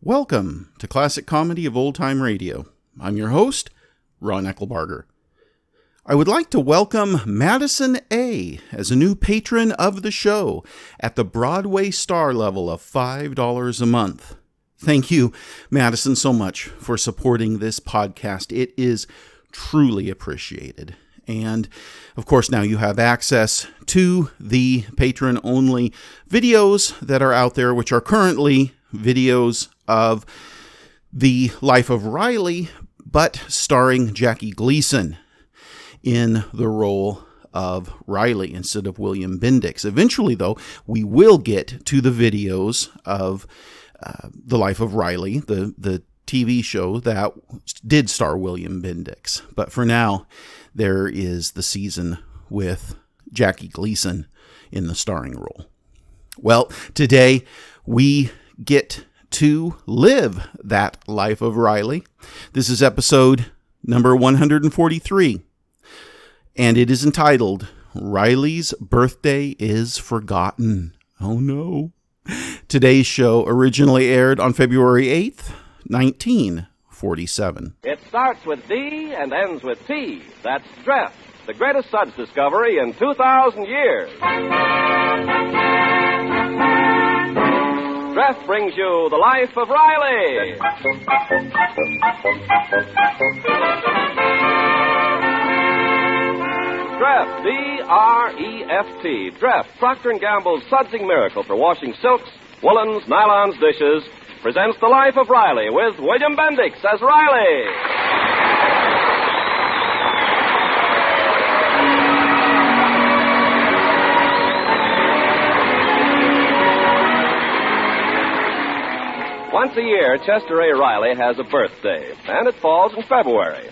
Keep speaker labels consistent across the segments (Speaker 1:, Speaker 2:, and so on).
Speaker 1: Welcome to Classic Comedy of Old Time Radio. I'm your host, Ron Eckelbarger. I would like to welcome Madison A. as a new patron of the show at the Broadway star level of $5 a month. Thank you, Madison, so much for supporting this podcast. It is truly appreciated. And, of course, now you have access to the patron-only videos that are out there, which are currently videos of the life of Riley, but starring Jackie Gleason in the role of Riley instead of William Bendix. Eventually, though, we will get to the videos of the life of Riley, the TV show that did star William Bendix. But for now, there is the season with Jackie Gleason in the starring role. Well, today we get to live that life of Riley. This is episode number 143, and it is entitled, Riley's Birthday is Forgotten. Oh no. Today's show originally aired on February 8th, 1947.
Speaker 2: It starts with D and ends with T. That's Dreft, the greatest suds discovery in 2,000 years. Dreft brings you The Life of Riley. Dreft, D-R-E-F-T. Dreft, Procter & Gamble's sudsing miracle for washing silks, woolens, nylons, dishes, presents The Life of Riley with William Bendix as Riley. Once a year, Chester A. Riley has a birthday, and it falls in February.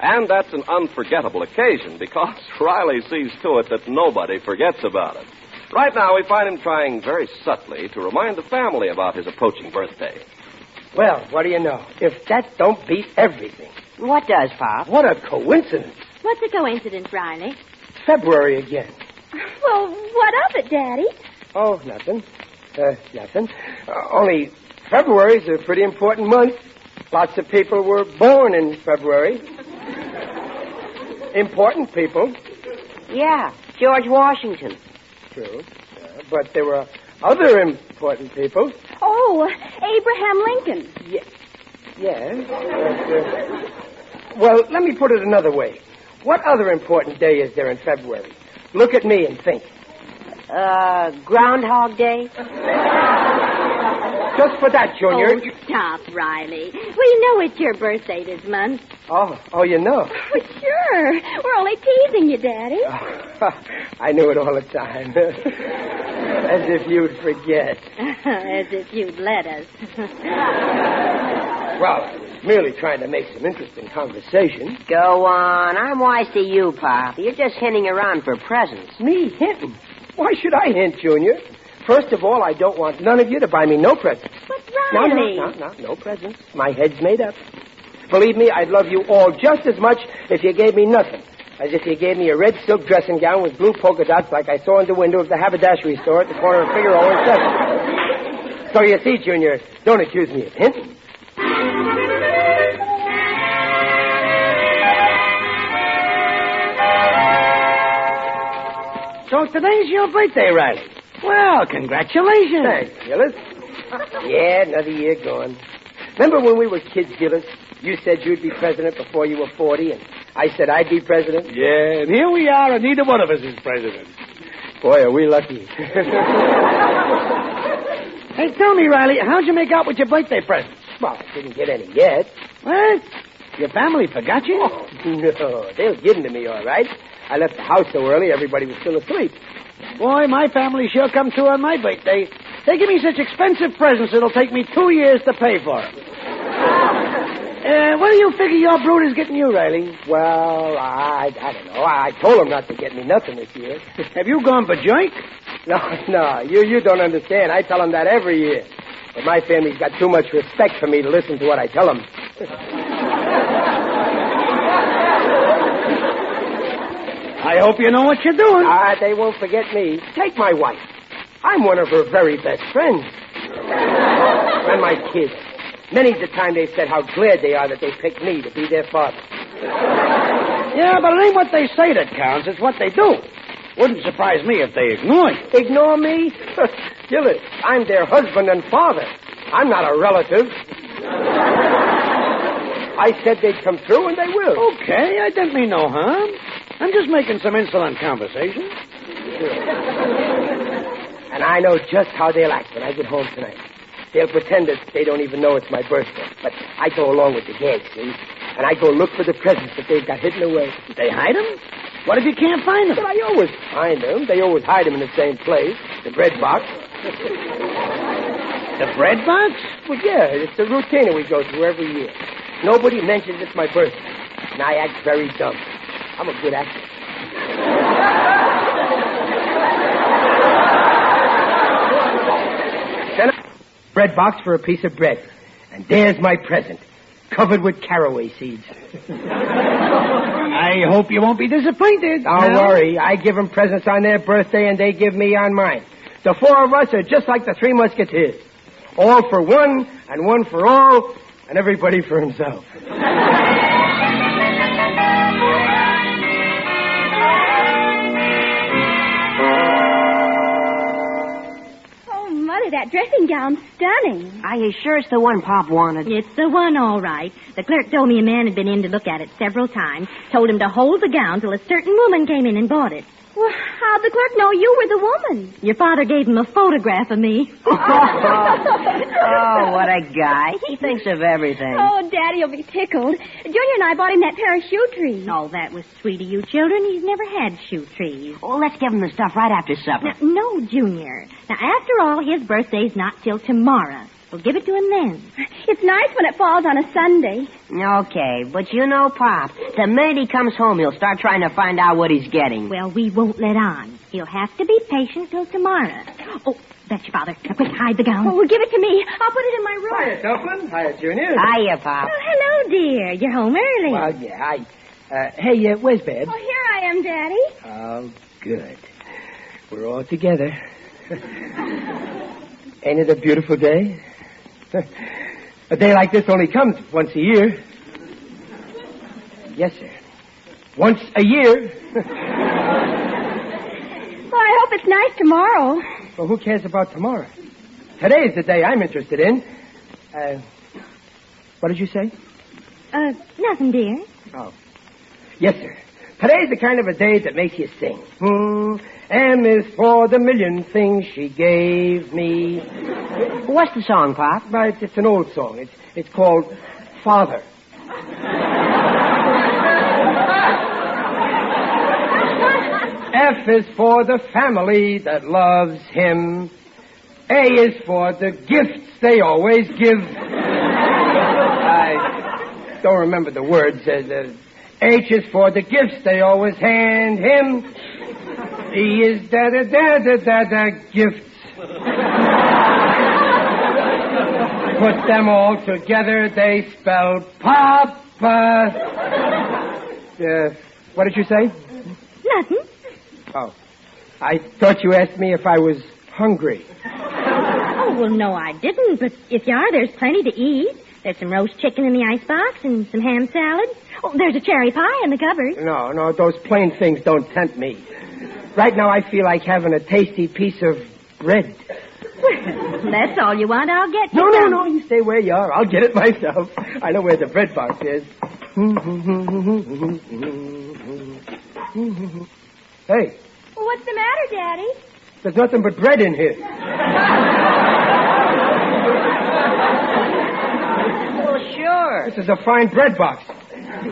Speaker 2: And that's an unforgettable occasion because Riley sees to it that nobody forgets about it. Right now, we find him trying very subtly to remind the family about his approaching birthday.
Speaker 3: Well, what do you know? If that don't beat everything.
Speaker 4: What does, Pop?
Speaker 3: What a coincidence.
Speaker 5: What's a coincidence, Riley?
Speaker 3: February again.
Speaker 5: Well, what of it, Daddy?
Speaker 3: Oh, nothing. Nothing. Only February's a pretty important month. Lots of people were born in February. Important people.
Speaker 4: Yeah, George Washington.
Speaker 3: True. But there were other important people.
Speaker 5: Oh, Abraham Lincoln.
Speaker 3: Yes. Well, let me put it another way. What other important day is there in February? Look at me and think.
Speaker 4: Groundhog Day?
Speaker 3: Just for that, Junior.
Speaker 5: Oh, stop, Riley. We know it's your birthday this month.
Speaker 3: Oh, you know.
Speaker 5: Well, sure. We're only teasing you, Daddy.
Speaker 3: I knew it all the time. As if you'd forget.
Speaker 5: As if you'd let us.
Speaker 3: Well, I was merely trying to make some interesting conversation.
Speaker 4: Go on. I'm wise to you, Pop. You're just hinting around for presents.
Speaker 3: Me hinting? Why should I hint, Junior? First of all, I don't want none of you to buy me no presents.
Speaker 5: But, Riley...
Speaker 3: No presents. My head's made up. Believe me, I'd love you all just as much if you gave me nothing. As if you gave me a red silk dressing gown with blue polka dots like I saw in the window of the haberdashery store at the corner of Figaro and 7th. So you see, Junior, don't accuse me of hinting.
Speaker 6: So today's your birthday, Riley. Well, congratulations.
Speaker 3: Thanks, Gillis. Yeah, another year gone. Remember when we were kids, Gillis? You said you'd be president before you were 40, and I said I'd be president?
Speaker 6: Yeah, and here we are, and neither one of us is president.
Speaker 3: Boy, are we lucky.
Speaker 6: Hey, tell me, Riley, how'd you make out with your birthday presents?
Speaker 3: Well, I didn't get any yet.
Speaker 6: What? Your family forgot you?
Speaker 3: Oh, no, they were giving to me, all right. I left the house so early, everybody was still asleep.
Speaker 6: Boy, my family sure come through on my birthday. They give me such expensive presents it'll take me 2 years to pay for them. What do you figure your brood is getting you, Riley?
Speaker 3: Well, I don't know. I told them not to get me nothing this year.
Speaker 6: Have you gone for joint?
Speaker 3: No, you don't understand. I tell them that every year. But my family's got too much respect for me to listen to what I tell them.
Speaker 6: I hope you know what you're doing.
Speaker 3: They won't forget me. Take my wife. I'm one of her very best friends. And my kids. Many's the time they've said how glad they are that they picked me to be their father.
Speaker 6: Yeah, but it ain't what they say that counts. It's what they do. Wouldn't surprise me if they ignore you.
Speaker 3: Ignore me? Gillis, I'm their husband and father. I'm not a relative. I said they'd come through, and they will.
Speaker 6: Okay, I didn't mean no harm. I'm just making some insolent conversation.
Speaker 3: And I know just how they'll act when I get home tonight. They'll pretend that they don't even know it's my birthday. But I go along with the gag, see? And I go look for the presents that they've got hidden away.
Speaker 6: They hide them? What if you can't find them?
Speaker 3: But I always find them. They always hide them in the same place, the bread box.
Speaker 6: The bread box?
Speaker 3: Well, yeah, it's a routine that we go through every year. Nobody mentions it's my birthday, and I act very dumb. I'm a good actor. Then I bread box for a piece of bread, and there's my present, covered with caraway seeds.
Speaker 6: I hope you won't be disappointed.
Speaker 3: Don't worry. I give them presents on their birthday, and they give me on mine. The four of us are just like the Three Musketeers. All for one, and one for all, and everybody for himself.
Speaker 5: Oh, Mother, that dressing gown's stunning.
Speaker 4: Are you sure it's the one Pop wanted?
Speaker 5: It's the one, all right. The clerk told me a man had been in to look at it several times, told him to hold the gown till a certain woman came in and bought it. Well, how'd the clerk know you were the woman? Your father gave him a photograph of me.
Speaker 4: Oh, what a guy. He thinks of everything.
Speaker 5: Oh, Daddy'll be tickled. Junior and I bought him that pair of shoe trees. Oh, that was sweet of you children. He's never had shoe trees.
Speaker 4: Oh, let's give him the stuff right after supper.
Speaker 5: No, Junior. Now, after all, his birthday's not till tomorrow. We'll give it to him then. It's nice when it falls on a Sunday.
Speaker 4: Okay, but you know, Pop, the minute he comes home, he'll start trying to find out what he's getting.
Speaker 5: Well, we won't let on. He'll have to be patient till tomorrow. Oh, that's your father. Now, quick, hide the gown. Oh, well, give it to me. I'll put it in my room.
Speaker 3: Hiya, Duffin. Hiya, Junior.
Speaker 4: Hiya, Pop.
Speaker 5: Oh, hello, dear. You're home early.
Speaker 3: Well, yeah, hey, where's Babs?
Speaker 5: Oh, here I am, Daddy.
Speaker 3: Oh, good. We're all together. Ain't it a beautiful day? A day like this only comes once a year. Yes, sir. Once a year.
Speaker 5: Well, I hope it's nice tomorrow.
Speaker 3: Well, who cares about tomorrow? Today's the day I'm interested in. What did you say?
Speaker 5: Nothing, dear.
Speaker 3: Oh. Yes, sir. Today's the kind of a day that makes you sing. M is for the million things she gave me.
Speaker 4: What's the song, Pop?
Speaker 3: But it's an old song. It's called Father. F is for the family that loves him. A is for the gifts they always give. I don't remember the words. H is for the gifts they always hand him. E is da-da-da-da-da-da gifts. Put them all together, they spell Papa. What did you say?
Speaker 5: Nothing.
Speaker 3: Oh. I thought you asked me if I was hungry.
Speaker 5: Oh, well, no, I didn't. But if you are, there's plenty to eat. There's some roast chicken in the icebox and some ham salad. Oh, there's a cherry pie in the cupboard.
Speaker 3: No, those plain things don't tempt me. Right now I feel like having a tasty piece of bread.
Speaker 5: Well, that's all you want. I'll get you.
Speaker 3: No, you stay where you are. I'll get it myself. I know where the bread box is. Hey.
Speaker 5: Well, what's the matter, Daddy?
Speaker 3: There's nothing but bread in here.
Speaker 4: Well, sure.
Speaker 3: This is a fine bread box.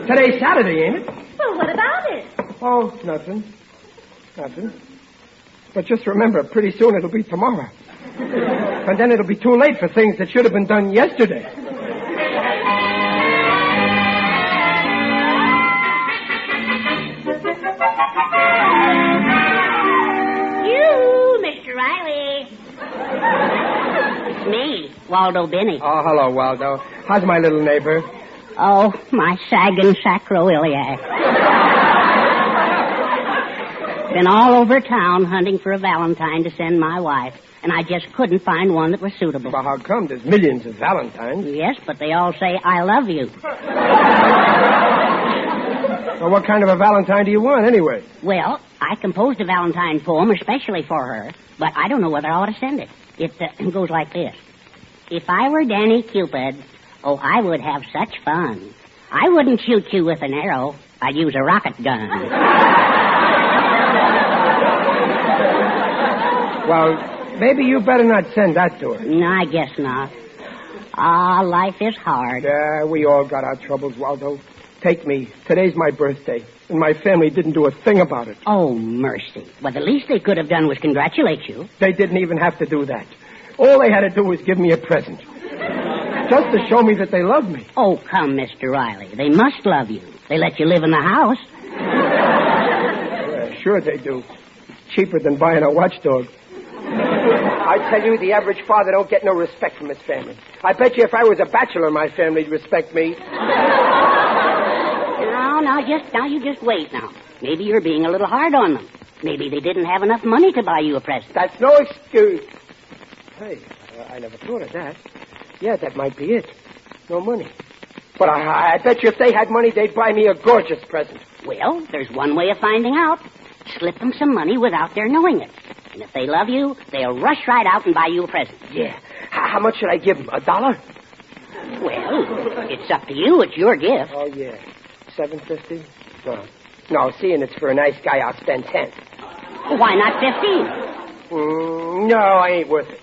Speaker 3: Today's Saturday, ain't it?
Speaker 5: Well, what about it?
Speaker 3: Oh, nothing. But just remember, pretty soon it'll be tomorrow. And then it'll be too late for things that should have been done yesterday.
Speaker 7: You, Mr. Riley. It's me, Waldo Binney.
Speaker 3: Oh, hello, Waldo. How's my little neighbor?
Speaker 7: Oh, my sagging sacroiliac. been all over town hunting for a Valentine to send my wife, and I just couldn't find one that was suitable.
Speaker 3: Well, how come? There's millions of Valentines.
Speaker 7: Yes, but they all say, I love you.
Speaker 3: Well, what kind of a Valentine do you want, anyway?
Speaker 7: Well, I composed a Valentine poem especially for her, but I don't know whether I ought to send it. It goes like this. If I were Danny Cupid, oh, I would have such fun. I wouldn't shoot you with an arrow. I'd use a rocket gun.
Speaker 3: Well, maybe you better not send that to her.
Speaker 7: No, I guess not. Ah, life is hard.
Speaker 3: We all got our troubles, Waldo. Take me. Today's my birthday, and my family didn't do a thing about it.
Speaker 7: Oh, mercy. Well, the least they could have done was congratulate you.
Speaker 3: They didn't even have to do that. All they had to do was give me a present. Just to show me that they love me.
Speaker 7: Oh, come, Mr. Riley. They must love you. They let you live in the house.
Speaker 3: Yeah, sure they do. Cheaper than buying a watchdog. I tell you, the average father don't get no respect from his family. I bet you if I was a bachelor, my family'd respect me.
Speaker 7: Now you just wait now. Maybe you're being a little hard on them. Maybe they didn't have enough money to buy you a present.
Speaker 3: That's no excuse. Hey, I never thought of that. Yeah, that might be it. No money. But I bet you if they had money, they'd buy me a gorgeous present.
Speaker 7: Well, there's one way of finding out. Slip them some money without their knowing it. And if they love you, they'll rush right out and buy you a present.
Speaker 3: Yeah. How much should I give them? $1?
Speaker 7: Well, it's up to you. It's your gift.
Speaker 3: Oh, yeah. $7.50? No, seeing it's for a nice guy, I'll spend 10.
Speaker 7: Why not 15?
Speaker 3: No, I ain't worth it.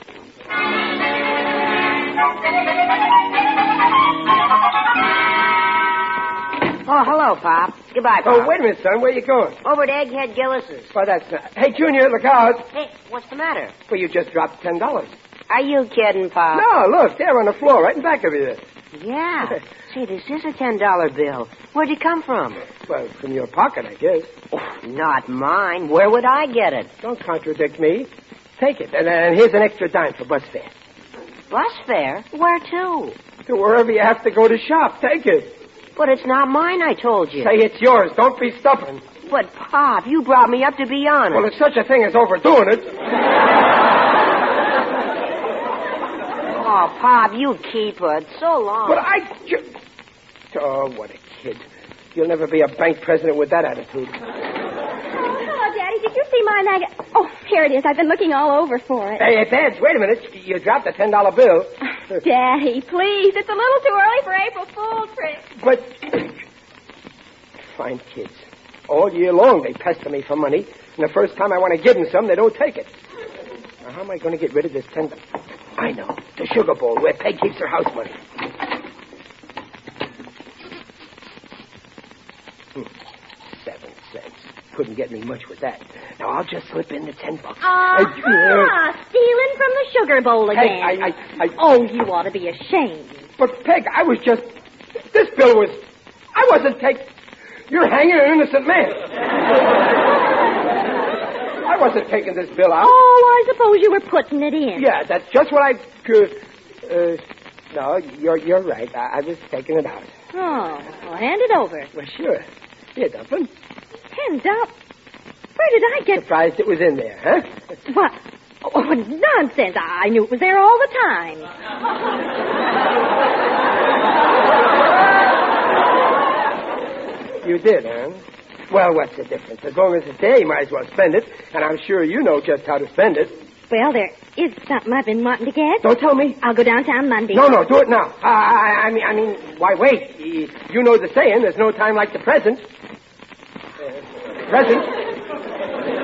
Speaker 4: Oh, hello, Pop. Goodbye, Pop.
Speaker 3: Oh, wait a minute, son. Where you going?
Speaker 4: Over to Egghead Gillis's.
Speaker 3: Oh, that's not... Hey, Junior, look out.
Speaker 4: Hey, what's the matter?
Speaker 3: Well, you just dropped $10.
Speaker 4: Are you kidding, Pop?
Speaker 3: No, look, there on the floor, right in back of you there.
Speaker 4: Yeah. Say, this is a $10 bill. Where'd it come from?
Speaker 3: Well, from your pocket, I guess.
Speaker 4: Oh, not mine. Where would I get it?
Speaker 3: Don't contradict me. Take it, and here's an extra dime for bus fare.
Speaker 4: Bus fare? Where to?
Speaker 3: To wherever you have to go to shop. Take it.
Speaker 4: But it's not mine, I told you.
Speaker 3: Say it's yours. Don't be stubborn.
Speaker 4: But, Pop, you brought me up to be honest.
Speaker 3: Well, there's such a thing as overdoing it.
Speaker 4: Oh, Pop, you keep it. So long.
Speaker 3: But Oh, what a kid. You'll never be a bank president with that attitude.
Speaker 5: Hello, Daddy. Did you see my nugget? Oh, here it is. I've been looking all over for it.
Speaker 3: Hey, Babs, wait a minute. You dropped a $10 bill.
Speaker 5: Daddy, please. It's a little too early for April Fool's trick.
Speaker 3: But... Fine kids. All year long they pester me for money, and the first time I want to give them some, they don't take it. Now, how am I going to get rid of this $10? I know. The sugar bowl, where Peg keeps her house money. 7 cents. Couldn't get me much with that. Now, I'll just slip in the $10.
Speaker 5: Stealing from the sugar bowl again.
Speaker 3: Hey,
Speaker 5: Oh, you ought to be ashamed.
Speaker 3: But, Peg, I was just... This bill was... I wasn't taking... You're hanging an innocent man. I wasn't taking this bill out.
Speaker 5: Oh, I suppose you were putting it in.
Speaker 3: Yeah, that's just what I... No, you're right. I was taking it out.
Speaker 5: Oh, well, hand it over.
Speaker 3: Well, sure. Here, Dumpling.
Speaker 5: Hands up. Where did I get...
Speaker 3: Surprised it was in there, huh?
Speaker 5: What? Oh, nonsense. I knew it was there all the time.
Speaker 3: You did, huh? Well, what's the difference? As long as it's there, you might as well spend it. And I'm sure you know just how to spend it.
Speaker 5: Well, there is something I've been wanting to get.
Speaker 3: Don't tell me.
Speaker 5: I'll go downtown Monday.
Speaker 3: No, do it now. I mean, why wait? You know the saying, there's no time like the present. Present?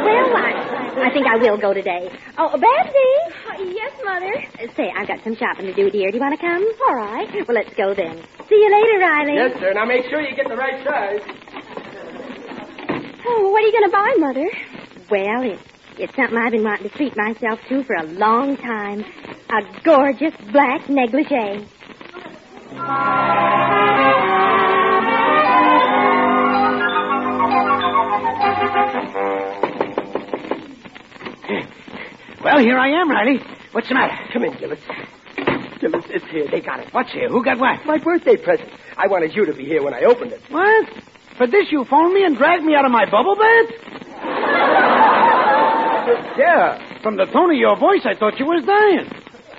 Speaker 5: Well, I think I will go today. Oh, Babsy. Yes, Mother. Say, I've got some shopping to do, dear. Do you want to come? All right. Well, let's go then. See you later, Riley.
Speaker 3: Yes, sir. Now make sure you get the right size.
Speaker 5: Oh, what are you going to buy, Mother? Well, it's something I've been wanting to treat myself to for a long time. A gorgeous black negligee.
Speaker 6: Well, here I am, Riley. What's the matter?
Speaker 3: Come in, Gillis. Gillis, it's here. They got it.
Speaker 6: What's here? Who got what?
Speaker 3: My birthday present. I wanted you to be here when I opened it.
Speaker 6: What? For this you phoned me and dragged me out of my bubble bath? Yeah, from the tone of your voice, I thought you was dying.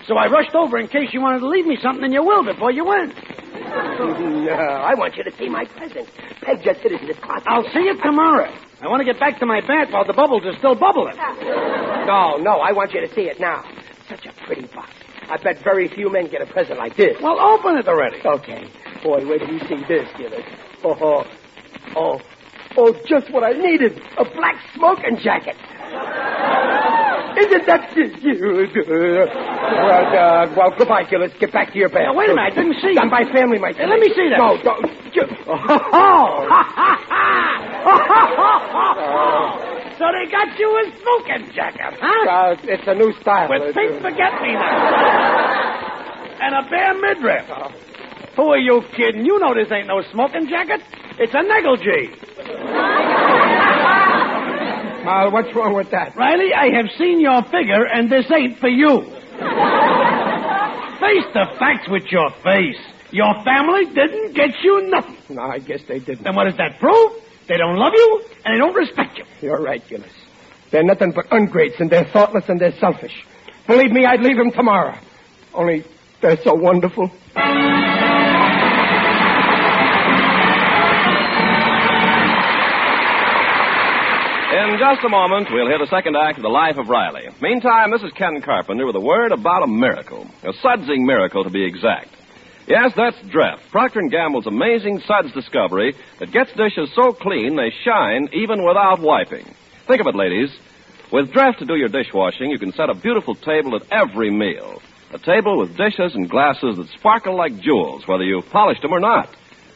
Speaker 6: So I rushed over in case you wanted to leave me something in your will before you went.
Speaker 3: No, I want you to see my present. Peg just hid it in this closet.
Speaker 6: I'll see you tomorrow. I want to get back to my bath while the bubbles are still bubbling.
Speaker 3: No, I want you to see it now. Such a pretty box. I bet very few men get a present like this.
Speaker 6: Well, open it already.
Speaker 3: Okay. Boy, wait till you see this, Gillis. Oh, just what I needed. A black smoking jacket. Isn't that well, goodbye, Gillis. Get back to your bed.
Speaker 6: Now, wait a minute. I didn't see
Speaker 3: Done
Speaker 6: you.
Speaker 3: by family, my
Speaker 6: Hey, let me see that.
Speaker 3: No, don't.
Speaker 6: So they got you a smoking jacket, huh?
Speaker 3: It's a new style.
Speaker 6: With pink forget-me-not. And a bare midriff. Who are you kidding? You know this ain't no smoking jacket. It's a negligee.
Speaker 3: What's wrong with that?
Speaker 6: Riley, I have seen your figure, and this ain't for you. Face the facts with your face. Your family didn't get you nothing.
Speaker 3: No, I guess they didn't.
Speaker 6: Then what does that prove? They don't love you, and they don't respect you.
Speaker 3: You're right, Gillis. They're nothing but ungrates, and they're thoughtless, and they're selfish. Believe me, I'd leave them tomorrow. Only they're so wonderful.
Speaker 2: In just a moment, we'll hear the second act of The Life of Riley. Meantime, this is Ken Carpenter with a word about a miracle. A sudsing miracle, to be exact. Yes, that's Dreft, Procter & Gamble's amazing suds discovery that gets dishes so clean they shine even without wiping. Think of it, ladies. With Dreft to do your dishwashing, you can set a beautiful table at every meal. A table with dishes and glasses that sparkle like jewels, whether you've polished them or not.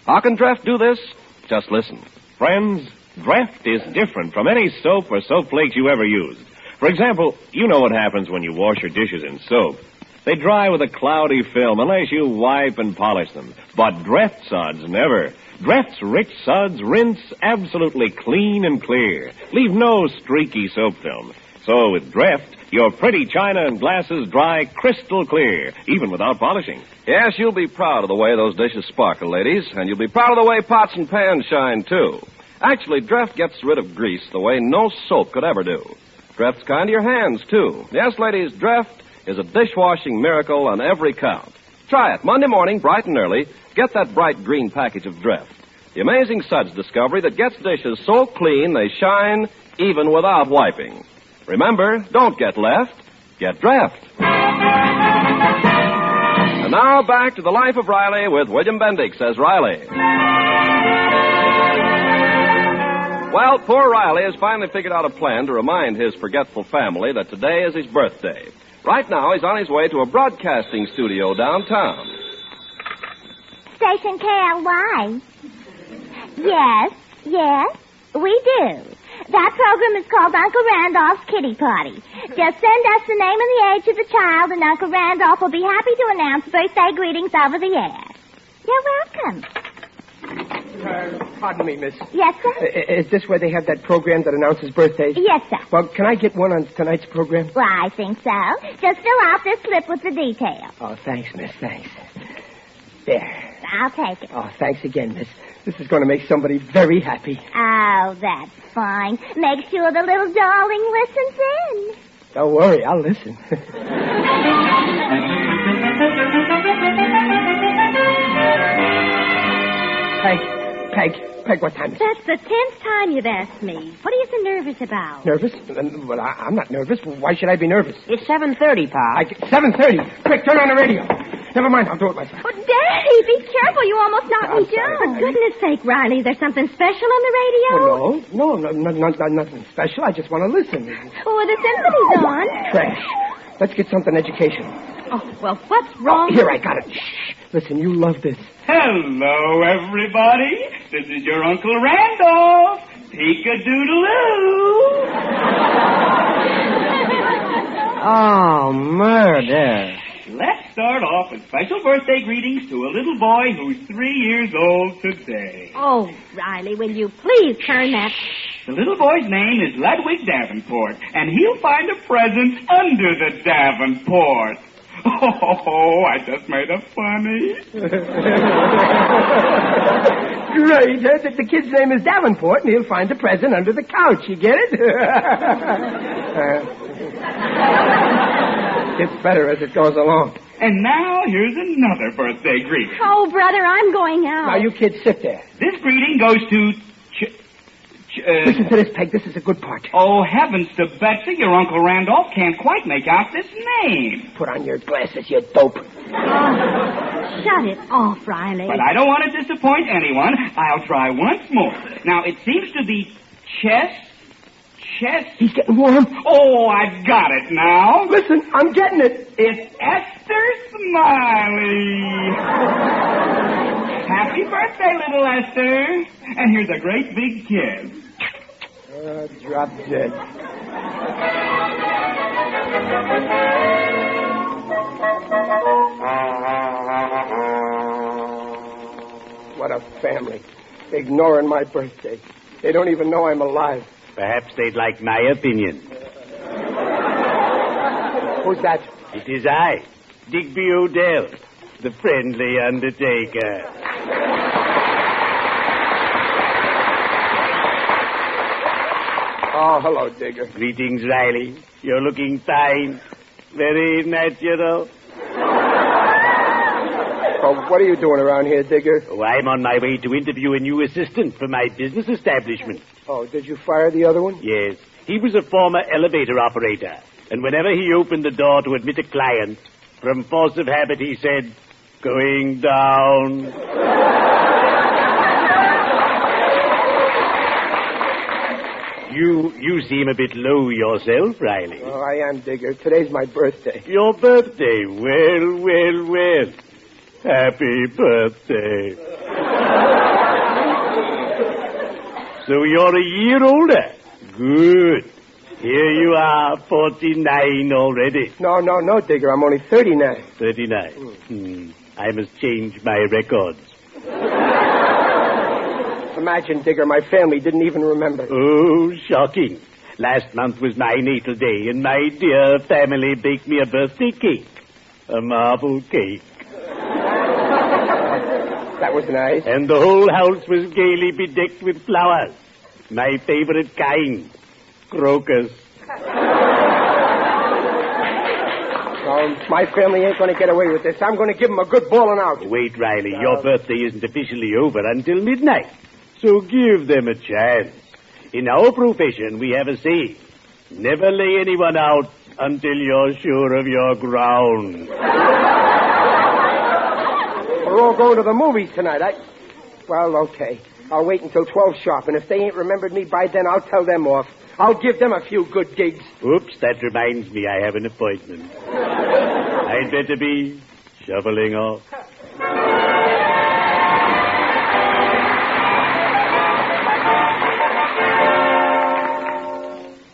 Speaker 2: How can Dreft do this? Just listen.
Speaker 8: Friends, Dreft is different from any soap or soap flakes you ever used. For example, you know what happens when you wash your dishes in soap. They dry with a cloudy film unless you wipe and polish them. But Dreft suds never. Dreft's rich suds rinse absolutely clean and clear. Leave no streaky soap film. So with Dreft, your pretty china and glasses dry crystal clear, even without polishing.
Speaker 2: Yes, you'll be proud of the way those dishes sparkle, ladies, and you'll be proud of the way pots and pans shine, too. Actually, Dreft gets rid of grease the way no soap could ever do. Dreft's kind to your hands, too. Yes, ladies, Dreft is a dishwashing miracle on every count. Try it Monday morning, bright and early. Get that bright green package of Dreft. The amazing suds discovery that gets dishes so clean they shine even without wiping. Remember, don't get left, get Dreft. And now back to The Life of Riley with William Bendix as Riley. Well, poor Riley has finally figured out a plan to remind his forgetful family that today is his birthday. Right now, he's on his way to a broadcasting studio downtown.
Speaker 5: Station KLY. Yes, we do. That program is called Uncle Randolph's Kitty Party. Just send us the name and the age of the child, and Uncle Randolph will be happy to announce birthday greetings over the air. You're welcome.
Speaker 3: Pardon me, miss.
Speaker 5: Yes, sir?
Speaker 3: Is this where they have that program that announces birthdays?
Speaker 5: Yes, sir.
Speaker 3: Well, can I get one on tonight's program?
Speaker 5: Well, I think so. Just fill out this slip with the details.
Speaker 3: Oh, thanks, miss, thanks. There.
Speaker 5: I'll take it.
Speaker 3: Oh, thanks again, miss. This is going to make somebody very happy.
Speaker 5: Oh, that's fine. Make sure the little darling listens in.
Speaker 3: Don't worry, I'll listen. Peg, what time is it?
Speaker 5: That's the 10th time you've asked me. What are you so nervous about?
Speaker 3: Nervous? Well, I'm not nervous. Why should I be nervous?
Speaker 4: It's 7:30, Pop.
Speaker 3: 7:30. Quick, turn on the radio. Never mind, I'll do it myself.
Speaker 5: Oh, Daddy, be careful. You almost knocked me down.
Speaker 3: sorry.
Speaker 5: For goodness sake, Riley, there's something special on the radio?
Speaker 3: Well, no, nothing special. I just want to listen.
Speaker 5: Oh, the symphony's on.
Speaker 3: Trash. Let's get something educational.
Speaker 5: Oh, well, what's wrong?
Speaker 3: Here, I got it. Shh. Listen, you love this.
Speaker 9: Hello, everybody. This is your Uncle Randolph. Peek-a-doodle-oo.
Speaker 4: Oh, murder.
Speaker 9: Let's start off with special birthday greetings to a little boy who's 3 years old today.
Speaker 5: Oh, Riley, will you please turn that...
Speaker 9: The little boy's name is Ludwig Davenport, and he'll find a present under the Davenport. Oh, I just made a funny.
Speaker 3: Great. The kid's name is Davenport, and he'll find the present under the couch. You get it? Gets better as it goes along.
Speaker 9: And now here's another birthday greeting.
Speaker 5: Oh, brother, I'm going out.
Speaker 3: Now, you kids sit there.
Speaker 9: This greeting goes to...
Speaker 3: Listen to this, Peg. This is a good part.
Speaker 9: Oh, heavens to Betsy, your Uncle Randolph can't quite make out this name.
Speaker 3: Put on your glasses, you dope.
Speaker 5: Shut it off, Riley.
Speaker 9: But I don't want to disappoint anyone. I'll try once more. Now, it seems to be Chess.
Speaker 3: He's getting warm.
Speaker 9: Oh, I've got it now.
Speaker 3: Listen, I'm getting it.
Speaker 9: It's Esther Smiley. Happy birthday, little Esther. And here's a great big kiss.
Speaker 3: Drop dead. What a family. Ignoring my birthday. They don't even know I'm alive.
Speaker 10: Perhaps they'd like my opinion.
Speaker 3: Who's that?
Speaker 10: It is I, Digby Odell, the friendly undertaker.
Speaker 3: Oh, hello, Digger.
Speaker 10: Greetings, Riley. You're looking fine. Very natural.
Speaker 3: Oh, what are you doing around here, Digger?
Speaker 10: Oh, I'm on my way to interview a new assistant for my business establishment.
Speaker 3: Oh, did you fire the other one?
Speaker 10: Yes. He was a former elevator operator. And whenever he opened the door to admit a client, from force of habit he said, "Going down." You seem a bit low yourself, Riley.
Speaker 3: Oh, I am, Digger. Today's my birthday.
Speaker 10: Your birthday? Well. Happy birthday. So you're a year older. Good. Here you are, 49 already.
Speaker 3: No, Digger. I'm only 39.
Speaker 10: 39. I must change my records.
Speaker 3: Imagine, Digger, my family didn't even remember.
Speaker 10: Oh, shocking. Last month was my natal day, and my dear family baked me a birthday cake. A marble cake.
Speaker 3: That was nice.
Speaker 10: And the whole house was gaily bedecked with flowers. My favorite kind. Crocus.
Speaker 3: My family ain't going to get away with this. I'm going to give them a good bawling out.
Speaker 10: Wait, Riley. Your birthday isn't officially over until midnight. So give them a chance. In our profession, we have a saying. Never lay anyone out until you're sure of your ground.
Speaker 3: We're all going to the movies tonight. Well, okay. I'll wait until 12 sharp, and if they ain't remembered me by then, I'll tell them off. I'll give them a few good gigs.
Speaker 10: Oops, that reminds me I have an appointment. I'd better be shoveling off.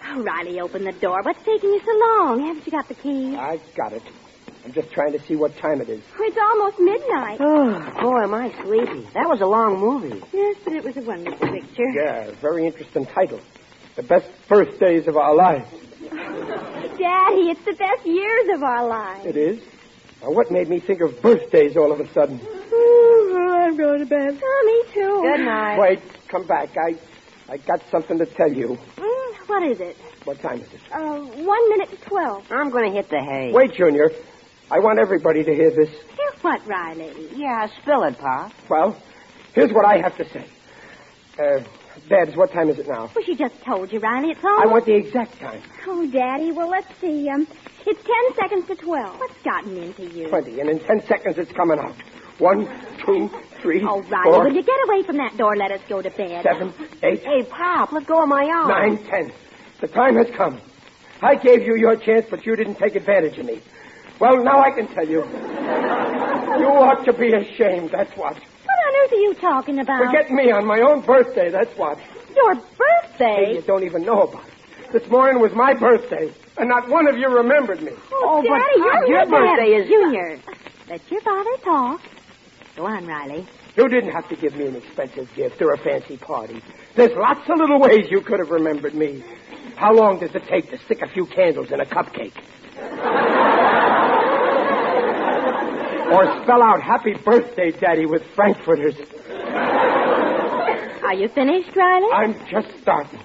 Speaker 5: Oh, Riley, open the door. What's taking you so long? Haven't you got the key?
Speaker 3: I got it. I'm just trying to see what time it is.
Speaker 5: It's almost midnight.
Speaker 4: Oh, boy, am I sleepy. That was a long movie.
Speaker 5: Yes, but it was a wonderful picture.
Speaker 3: Yeah, very interesting title. The best birthdays of our lives.
Speaker 5: Daddy, it's the best years of our lives.
Speaker 3: It is? Now, what made me think of birthdays all of a sudden?
Speaker 5: I'm going to bed. Oh, me too.
Speaker 4: Good night.
Speaker 3: Wait, come back. I got something to tell you.
Speaker 5: What is it?
Speaker 3: What time is it?
Speaker 5: 1 minute to 12.
Speaker 4: I'm going to hit the hay.
Speaker 3: Wait, Junior. I want everybody to hear this.
Speaker 5: Hear what, Riley?
Speaker 4: Yeah, spill it, Pa.
Speaker 3: Well, here's what I have to say. Babs, what time is it now?
Speaker 5: Well, she just told you, Riley. It's
Speaker 3: I
Speaker 5: almost...
Speaker 3: want the exact time.
Speaker 5: Oh, Daddy, well, let's see. It's 10 seconds to 12. What's gotten into you?
Speaker 3: 20, and in 10 seconds it's coming out. 1, 2, 3,
Speaker 5: Oh, Riley,
Speaker 3: 4,
Speaker 5: will you get away from that door? Let us go to bed.
Speaker 3: 7, 8,
Speaker 4: Hey, Pop, let go of my arm.
Speaker 3: 9, 10. The time has come. I gave you your chance, but you didn't take advantage of me. Well, now I can tell you. You ought to be ashamed, that's what.
Speaker 5: What on earth are you talking about?
Speaker 3: Forget me on my own birthday, that's what.
Speaker 5: Your
Speaker 3: Hey,
Speaker 5: birthday?
Speaker 3: you don't even know about it. This morning was my birthday, and not one of you remembered me.
Speaker 5: Oh,
Speaker 4: but
Speaker 5: Daddy,
Speaker 4: Pop, your birthday is...
Speaker 5: Junior. Let your father talk. Go on, Riley.
Speaker 3: You didn't have to give me an expensive gift or a fancy party. There's lots of little ways you could have remembered me. How long does it take to stick a few candles in a cupcake? Or spell out happy birthday, Daddy, with frankfurters.
Speaker 5: Are you finished, Riley?
Speaker 3: I'm just starting.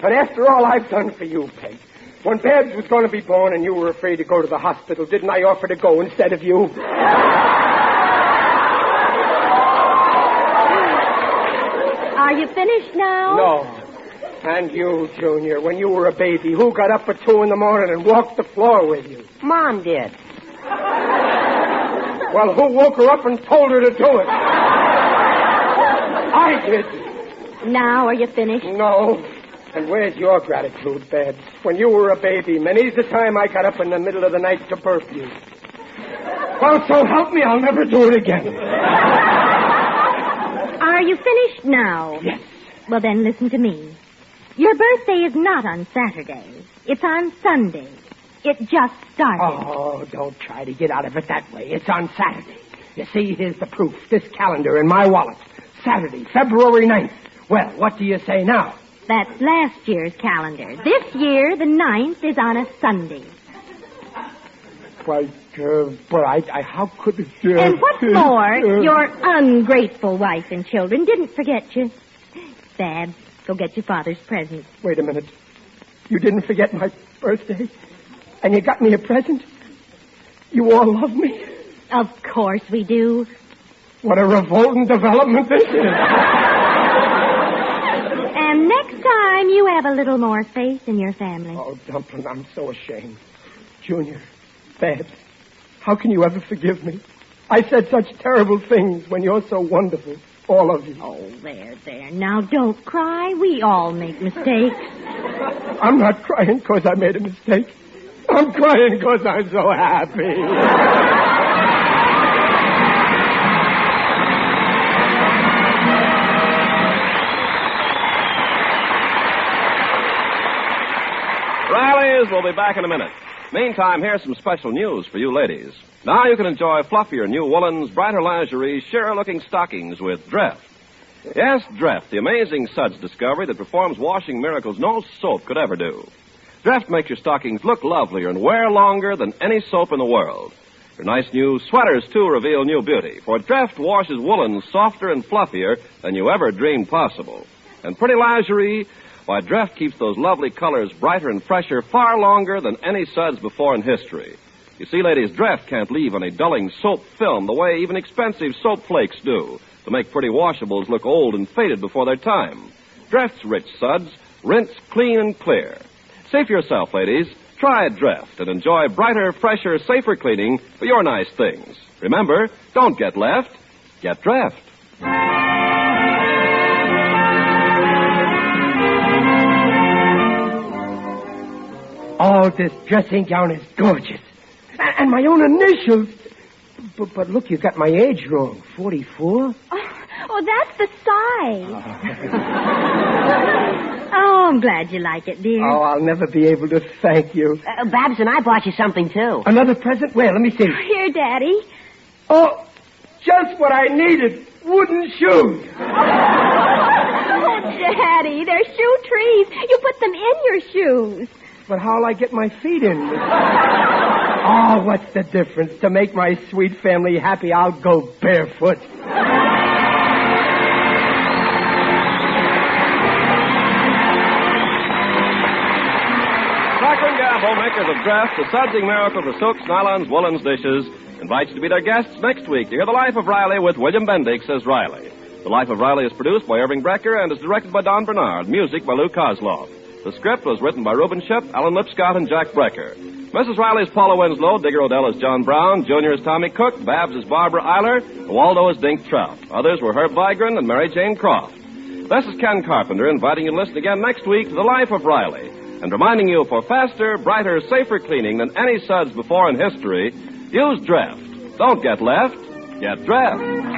Speaker 3: But after all I've done for you, Peg, when Babs was going to be born and you were afraid to go to the hospital, didn't I offer to go instead of you?
Speaker 5: Are you finished now?
Speaker 3: No. And you, Junior, when you were a baby, who got up at 2 in the morning and walked the floor with you?
Speaker 4: Mom did.
Speaker 3: Well, who woke her up and told her to do it? I did.
Speaker 5: Now, are you finished?
Speaker 3: No. And where's your gratitude, Babs? When you were a baby, many's the time I got up in the middle of the night to burp you. Well, so help me, I'll never do it again.
Speaker 5: Are you finished now?
Speaker 3: Yes.
Speaker 5: Well, then listen to me. Your birthday is not on Saturday. It's on Sunday. It just started.
Speaker 3: Oh, don't try to get out of it that way. It's on Saturday. You see, here's the proof. This calendar in my wallet. Saturday, February 9th. Well, what do you say now?
Speaker 5: That's last year's calendar. This year, the 9th is on a Sunday.
Speaker 3: Well, how could it...
Speaker 5: And what's more, your ungrateful wife and children didn't forget you. Babs, go get your father's present.
Speaker 3: Wait a minute. You didn't forget my birthday? And you got me a present? You all love me?
Speaker 5: Of course we do.
Speaker 3: What a revolting development this is.
Speaker 5: And next time, you have a little more faith in your family.
Speaker 3: Oh, Dumpling, I'm so ashamed. Junior, Babs, how can you ever forgive me? I said such terrible things when you're so wonderful, all of you.
Speaker 5: Oh, there. Now, don't cry. We all make mistakes.
Speaker 3: I'm not crying because I made a mistake. I'm crying because I'm so happy.
Speaker 2: Riley's will be back in a minute. Meantime, here's some special news for you ladies. Now you can enjoy fluffier new woolens, brighter lingerie, sheerer-looking stockings with Dreft. Yes, Dreft, the amazing suds discovery that performs washing miracles no soap could ever do. Dreft makes your stockings look lovelier and wear longer than any soap in the world. Your nice new sweaters, too, reveal new beauty, for Dreft washes woolens softer and fluffier than you ever dreamed possible. And pretty lingerie, why, Dreft keeps those lovely colors brighter and fresher far longer than any suds before in history. You see, ladies, Dreft can't leave any dulling soap film the way even expensive soap flakes do to make pretty washables look old and faded before their time. Dreft's rich suds rinse clean and clear. See for yourself, ladies. Try Dreft and enjoy brighter, fresher, safer cleaning for your nice things. Remember, don't get left. Get Dreft.
Speaker 3: Oh, this dressing gown is gorgeous. And my own initials. But look, you got my age wrong. 44?
Speaker 5: Oh, that's the size. Oh, I'm glad you like it, dear.
Speaker 3: Oh, I'll never be able to thank you.
Speaker 4: Babs and I bought you something, too.
Speaker 3: Another present? Where? Let me see.
Speaker 5: Here, Daddy.
Speaker 3: Oh, just what I needed. Wooden shoes.
Speaker 5: Oh, Daddy, they're shoe trees. You put them in your shoes.
Speaker 3: But how'll I get my feet in? Oh, what's the difference? To make my sweet family happy, I'll go barefoot.
Speaker 2: Procter & Gamble, makers of Dreft, the sudsing miracle for silks, nylons, woolens, dishes, invites you to be their guests next week to hear The Life of Riley with William Bendix as Riley. The Life of Riley is produced by Irving Brecker and is directed by Don Bernard. Music by Lou Kozloff. The script was written by Reuben Ship, Alan Lipscott, and Jack Brecker. Mrs. Riley is Paula Winslow, Digger Odell is John Brown, Junior is Tommy Cook, Babs is Barbara Eiler, Waldo is Dink Trout. Others were Herb Vigran and Mary Jane Croft. This is Ken Carpenter inviting you to listen again next week to The Life of Riley and reminding you for faster, brighter, safer cleaning than any suds before in history, use Dreft. Don't get left, get Dreft.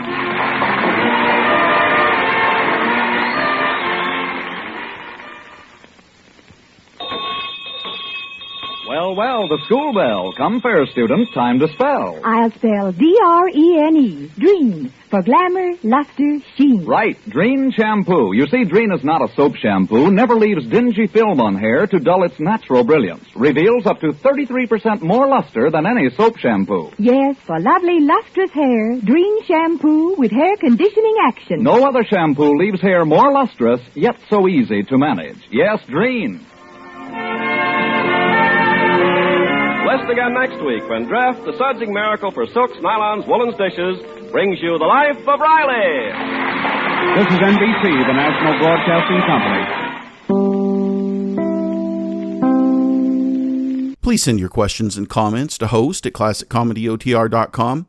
Speaker 8: Well,
Speaker 11: well, the school bell. Come, fair students, time to spell.
Speaker 12: I'll spell D-R-E-N-E, Dreen, for glamour, luster, sheen.
Speaker 11: Right, Dreen shampoo. You see, Dreen is not a soap shampoo, never leaves dingy film on hair to dull its natural brilliance. Reveals up to 33% more luster than any soap shampoo.
Speaker 12: Yes, for lovely, lustrous hair, Dreen shampoo with hair conditioning action.
Speaker 11: No other shampoo leaves hair more lustrous, yet so easy to manage. Yes, Dreen.
Speaker 2: Listen again next week when Draft, the sudsing miracle for silks, nylons, woolens, dishes, brings you The Life of Riley.
Speaker 11: This is NBC, the National Broadcasting Company.
Speaker 1: Please send your questions and comments to host@classiccomedyotr.com.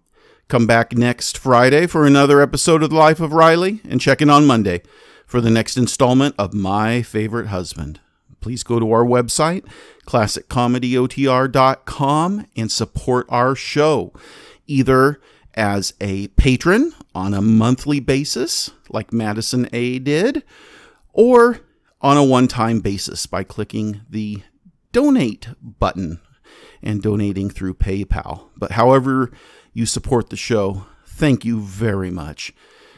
Speaker 1: Come back next Friday for another episode of The Life of Riley, and check in on Monday for the next installment of My Favorite Husband. Please go to our website, classiccomedyotr.com, and support our show, either as a patron on a monthly basis, like Madison A. did, or on a one-time basis by clicking the donate button and donating through PayPal. But however you support the show, thank you very much.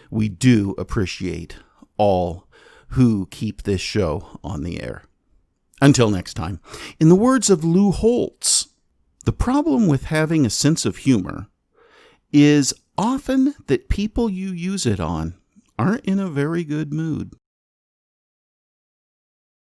Speaker 1: We do appreciate all who keep this show on the air. Until next time, in the words of Lou Holtz, the problem with having a sense of humor is often that people you use it on aren't in a very good mood.